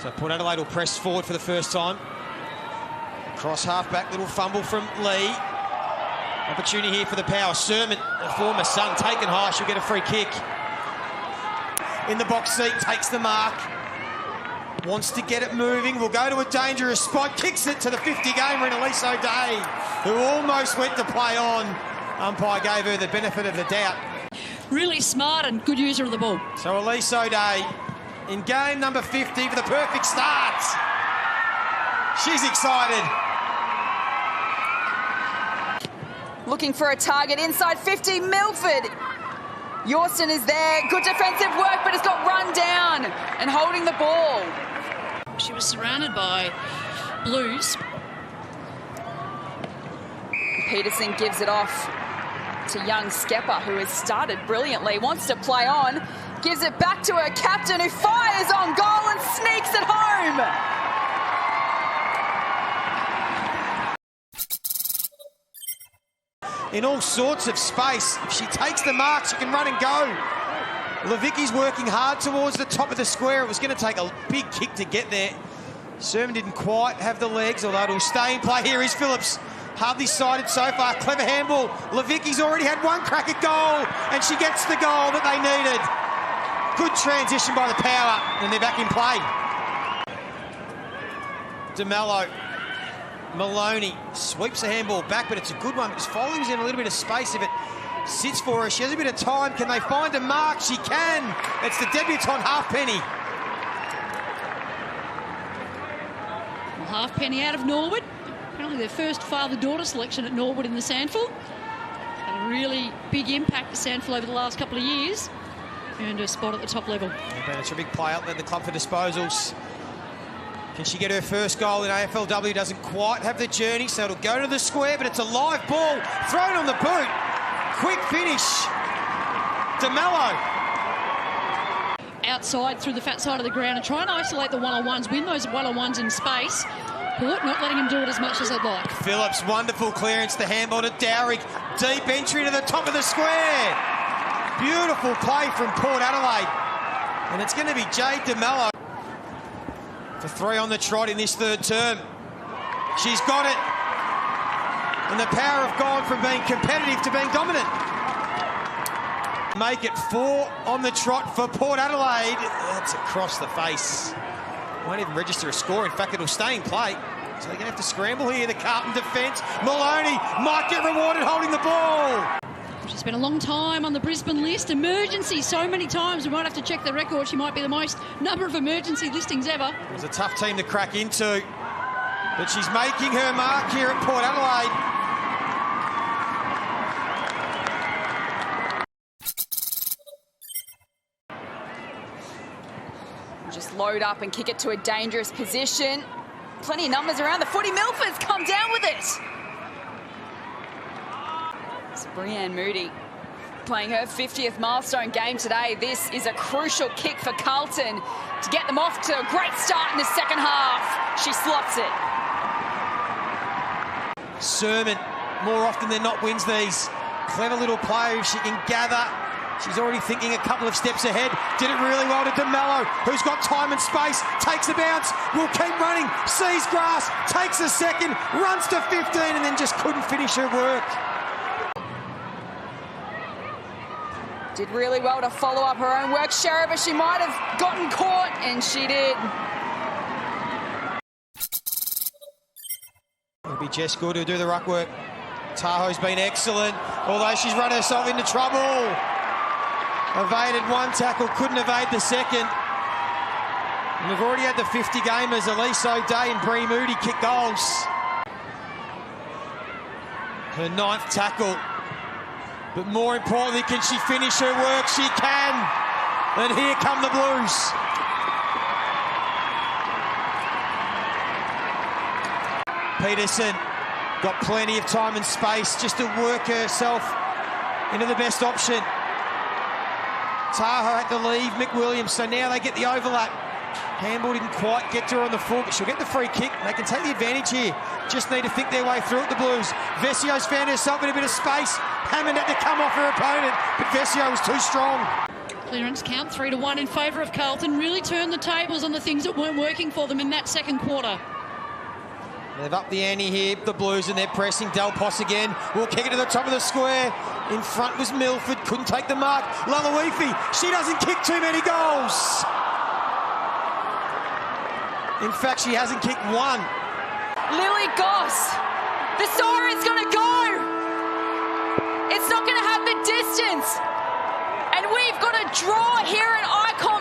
So Port Adelaide will press forward for the first time. Cross half-back, little fumble from Lee. Opportunity here for the Power. Sermon, the former son, taken high. She'll get a free kick. In the box seat, takes the mark. Wants to get it moving. Will go to a dangerous spot. Kicks it to the 50-gamer in Elise O'Day, who almost went to play on. Umpire gave her the benefit of the doubt. Really smart and good user of the ball. So Elise O'Day in game number 50 for the perfect start. She's excited. Looking for a target inside 50, Milford. Yorston is there. Good defensive work, but it's got run down and holding the ball. She was surrounded by Blues. Peterson gives it off to Youngskepper, who has started brilliantly, wants to play on, gives it back to her captain, who fires on goal and sneaks it home. In all sorts of space. If she takes the mark, she can run and go. Levicki's working hard towards the top of the square. It was going to take a big kick to get there. Sermon didn't quite have the legs, although it'll stay in play. Here is Phillips. Hardly sighted so far. Clever handball. Levicki's already had one crack at goal, and she gets the goal that they needed. Good transition by the Power, and they're back in play. DeMello. Maloney sweeps the handball back, but it's a good one because Foley's in a little bit of space. If it sits for her, she has a bit of time. Can they find a mark? She can. It's the debutant Halfpenny. Well, Halfpenny out of Norwood. Apparently their first father-daughter selection at Norwood in the Sandful. Had a really big impact to Sandful over the last couple of years. Earned her spot at the top level. Yeah, it's a big play up there, the club for disposals. Can she get her first goal in AFLW? Doesn't quite have the journey, so it'll go to the square, but it's a live ball thrown on the boot. Quick finish. DeMello. Outside through the fat side of the ground and try and isolate the one-on-ones, win those one-on-ones in space. Port not letting him do it as much as they'd like. Phillips, wonderful clearance. The handball to Dowrick. Deep entry to the top of the square. Beautiful play from Port Adelaide. And it's going to be Jade DeMello for 3 on the trot in this third term. She's got it. And the Power have gone from being competitive to being dominant. Make it 4 on the trot for Port Adelaide. That's across the face. Won't even register a score. In fact, it'll stay in play. So they're going to have to scramble here. The Carlton defence. Maloney might get rewarded holding the ball. She's been a long time on the Brisbane list. Emergency so many times. We might have to check the record. She might be the most number of emergency listings ever. It was a tough team to crack into. But she's making her mark here at Port Adelaide. Just load up and kick it to a dangerous position. Plenty of numbers around the footy. Milford's come down with it. It's Brianne Moody playing her 50th milestone game today. This is a crucial kick for Carlton to get them off to a great start in the second half. She slots it. Sermon, more often than not, wins these. Clever little play. If she can gather. She's already thinking a couple of steps ahead. Did it really well to DeMello, who's got time and space. Takes a bounce, will keep running, sees grass, takes a second, runs to 15 and then just couldn't finish her work. Did really well to follow up her own work. Sheriff, she might have gotten caught, and she did. It'll be Jess Good who'll do the ruck work. Tahoe's been excellent, although she's run herself into trouble. Evaded one tackle, couldn't evade the second. And we've already had the 50 gamers, Elise O'Day and Bree Moody, kick goals. Her 9th tackle. But more importantly, can she finish her work? She can. And here come the Blues. Peterson got plenty of time and space just to work herself into the best option. Tahoe had to leave McWilliams, so now they get the overlap. Handball didn't quite get to her on the full, but she'll get the free kick. They can take the advantage here. Just need to think their way through it, the Blues. Vessio's found herself in a bit of space. Hammond had to come off her opponent, but Vesio was too strong. Clearance count 3-1 in favour of Carlton. Really turned the tables on the things that weren't working for them in that second quarter. They've upped the ante here, the Blues, and they're pressing. Del Pos again will kick it to the top of the square. In front was Milford, couldn't take the mark. Lalawifi, she doesn't kick too many goals. In fact, she hasn't kicked one. Lily Goss, the siren's going to go. It's not going to have the distance. And we've got a draw here at Icon